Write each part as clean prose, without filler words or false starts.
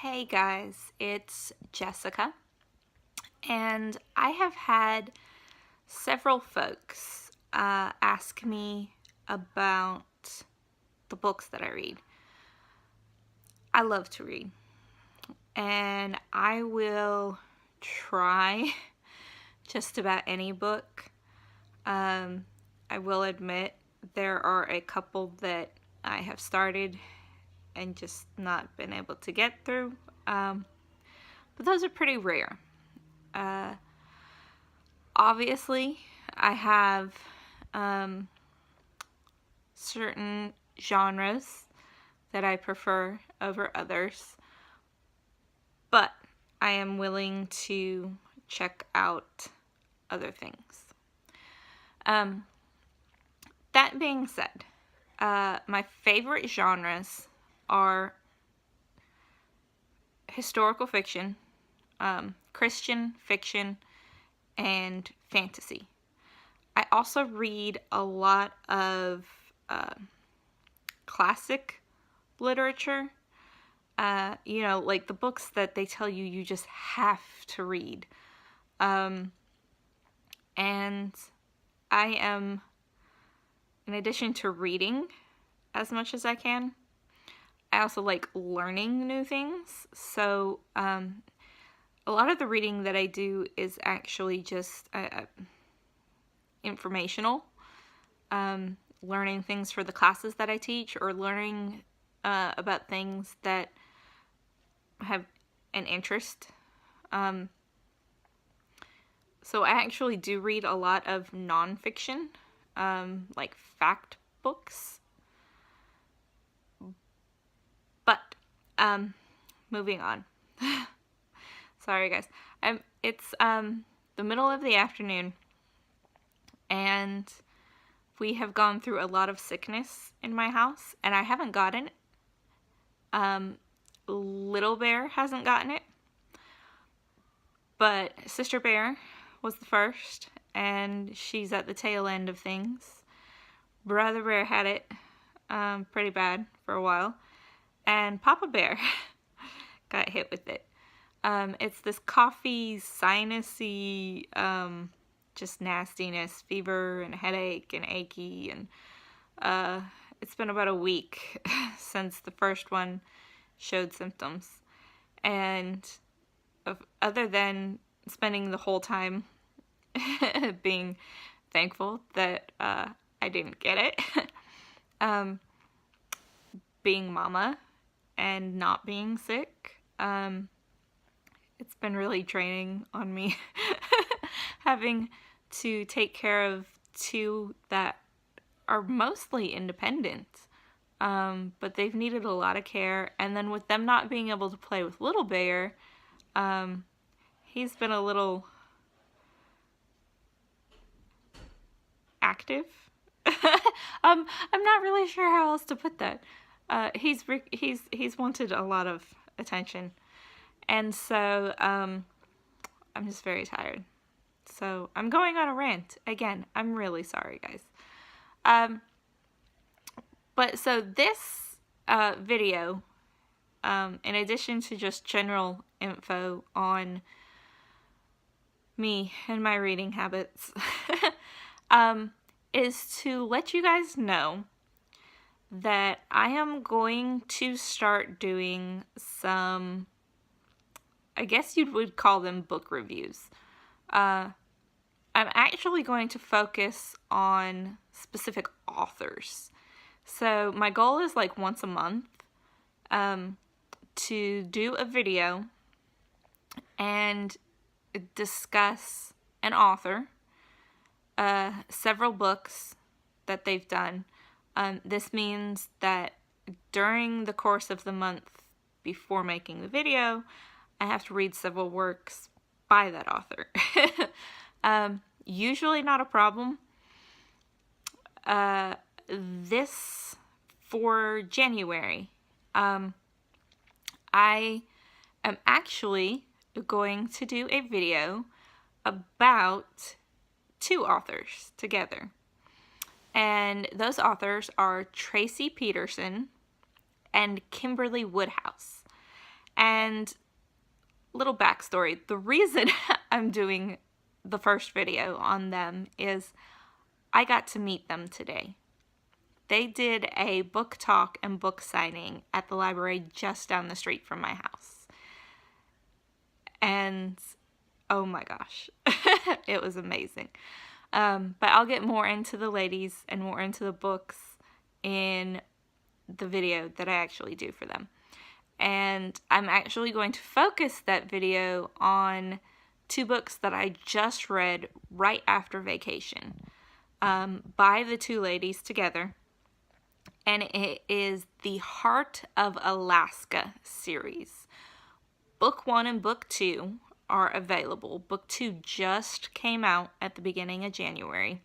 Hey guys, it's Jessica, and I have had several folks ask me about the books that I read. I love to read, and I will try just about any book. I will admit there are a couple that I have started and just not been able to get through, but those are pretty rare. Uh, Obviously, I have certain genres that I prefer over others, but I am willing to check out other things. That being said, my favorite genres are historical fiction, Christian fiction, and fantasy. I also read a lot of classic literature. Like the books that they tell you you just have to read. And I am, in addition to reading as much as I can, I also like learning new things. So a lot of the reading that I do is actually just informational. Learning things for the classes that I teach, or learning about things that have an interest. So I actually do read a lot of nonfiction, like fact books. But moving on. Sorry, guys. It's the middle of the afternoon, and we have gone through a lot of sickness in my house, and I haven't gotten it. Little Bear hasn't gotten it, but Sister Bear was the first, and she's at the tail end of things. Brother Bear had it pretty bad for a while, and Papa Bear got hit with it. It's this coughy, sinusy, just nastiness, fever and headache and achy, and it's been about a week since the first one showed symptoms. And other than spending the whole time being thankful that I didn't get it, being mama and not being sick, it's been really draining on me having to take care of two that are mostly independent, but they've needed a lot of care. And then with them not being able to play with Little Bear, he's been a little active. I'm not really sure how else to put that. He's wanted a lot of attention, and so I'm just very tired. So I'm going on a rant again. I'm really sorry, guys. But so this video, in addition to just general info on me and my reading habits, is to let you guys know that I am going to start doing some, I guess you would call them book reviews. I'm actually going to focus on specific authors. So my goal is like once a month to do a video and discuss an author, several books that they've done. This means that during the course of the month before making the video, I have to read several works by that author. Usually not a problem. This for January, I am actually going to do a video about two authors together. And those authors are Tracy Peterson and Kimberly Woodhouse. And little backstory, the reason I'm doing the first video on them is I got to meet them today. They did a book talk and book signing at the library just down the street from my house. And oh my gosh, it was amazing. But I'll get more into the ladies and more into the books in the video that I actually do for them. And I'm actually going to focus that video on 2 books that I just read right after vacation by the 2 ladies together. And it is the Heart of Alaska series. Book 1 and Book 2 are available. Book 2 just came out at the beginning of January.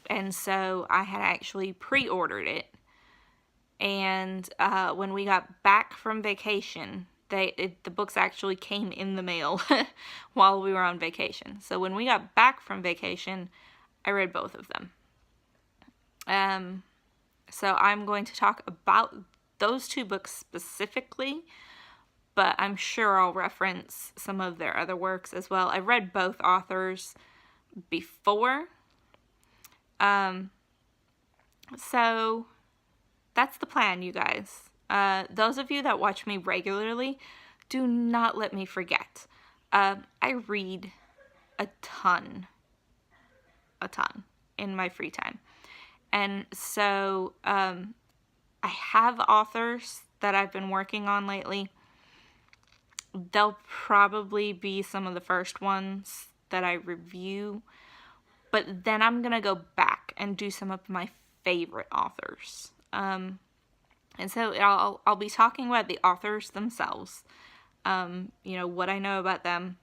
And so I had actually pre-ordered it. And when we got back from vacation, the books actually came in the mail while we were on vacation. So when we got back from vacation, I read both of them. So I'm going to talk about those 2 books specifically, but I'm sure I'll reference some of their other works as well. I've read both authors before. So that's the plan, you guys. Those of you that watch me regularly, do not let me forget. I read a ton in my free time. And so I have authors that I've been working on lately. They'll probably be some of the first ones that I review. But then I'm going to go back and do some of my favorite authors. And so I'll be talking about the authors themselves, you know, what I know about them.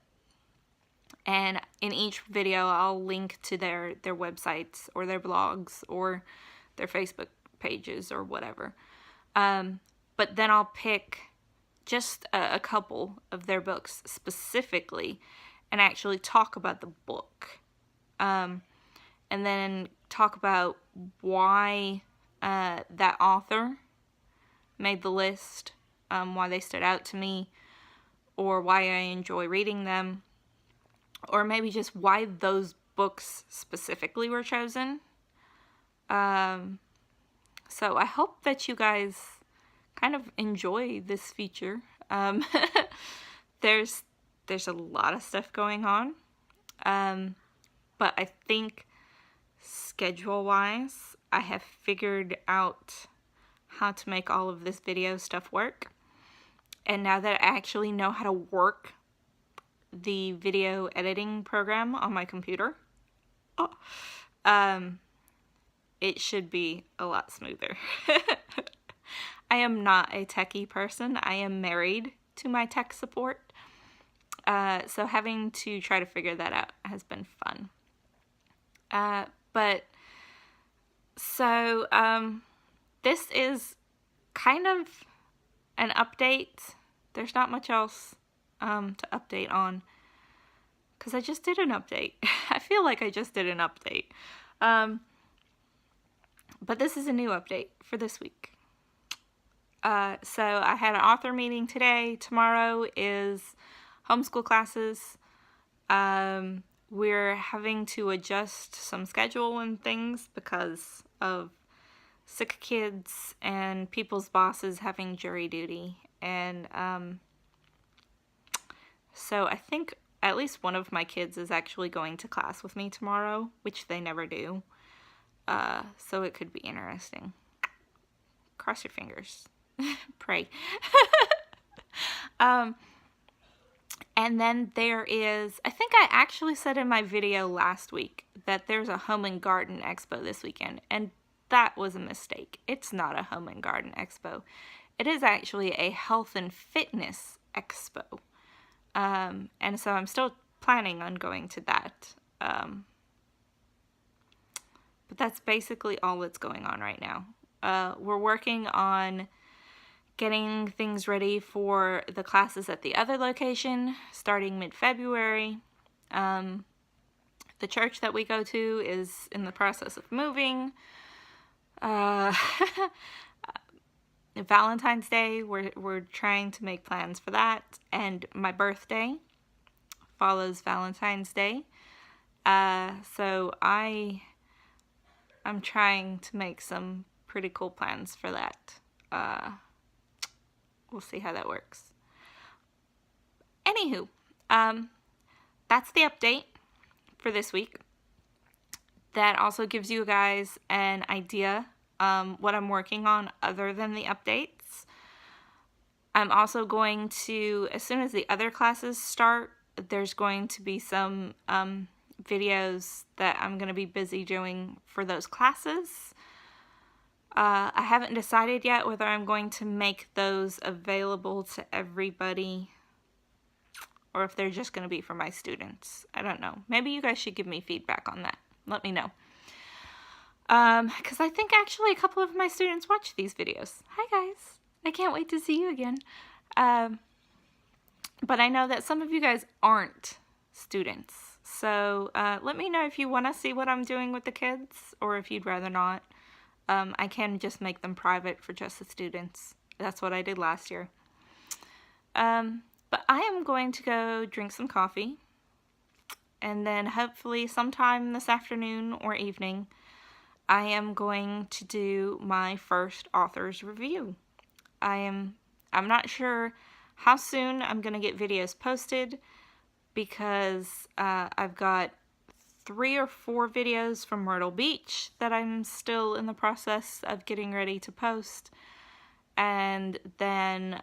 And in each video, I'll link to their websites or their blogs or their Facebook pages or whatever. But then I'll pick just a couple of their books specifically and actually talk about the book. And then talk about why that author made the list, why they stood out to me, or why I enjoy reading them, or maybe just why those books specifically were chosen. So I hope that you guys kind of enjoy this feature. There's a lot of stuff going on, but I think schedule-wise, I have figured out how to make all of this video stuff work. And now that I actually know how to work the video editing program on my computer, it should be a lot smoother. I am not a techie person. I am married to my tech support. So having to try to figure that out has been fun. This is kind of an update. There's not much else to update on, because I just did an update. I feel like I just did an update. But this is a new update for this week. So I had an author meeting today. Tomorrow is homeschool classes. We're having to adjust some schedule and things because of sick kids and people's bosses having jury duty. And so I think at least one of my kids is actually going to class with me tomorrow, which they never do. So it could be interesting. Cross your fingers. Pray. And then there is, I think I actually said in my video last week that there's a Home and Garden Expo this weekend, and that was a mistake. It's not a Home and Garden Expo. It is actually a Health and Fitness Expo. And so I'm still planning on going to that. But that's basically all that's going on right now. We're working on getting things ready for the classes at the other location starting mid-February. The church that we go to is in the process of moving. Valentine's Day, we're trying to make plans for that, and my birthday follows Valentine's Day. So I'm trying to make some pretty cool plans for that. We'll see how that works. Anywho, that's the update for this week. That also gives you guys an idea what I'm working on other than the updates. I'm also going to, as soon as the other classes start, there's going to be some videos that I'm going to be busy doing for those classes. I haven't decided yet whether I'm going to make those available to everybody or if they're just going to be for my students. I don't know. Maybe you guys should give me feedback on that. Let me know. Because I think actually a couple of my students watch these videos. Hi guys. I can't wait to see you again. But I know that some of you guys aren't students. So let me know if you want to see what I'm doing with the kids or if you'd rather not. I can just make them private for just the students. That's what I did last year. But I am going to go drink some coffee. And then hopefully sometime this afternoon or evening, I am going to do my first author's review. I'm not sure how soon I'm going to get videos posted because I've got 3 or 4 videos from Myrtle Beach that I'm still in the process of getting ready to post. And then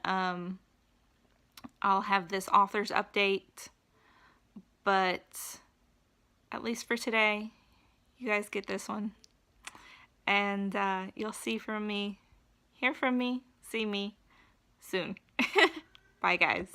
I'll have this author's update. But at least for today, you guys get this one. And you'll see from me, hear from me, see me soon. Bye guys.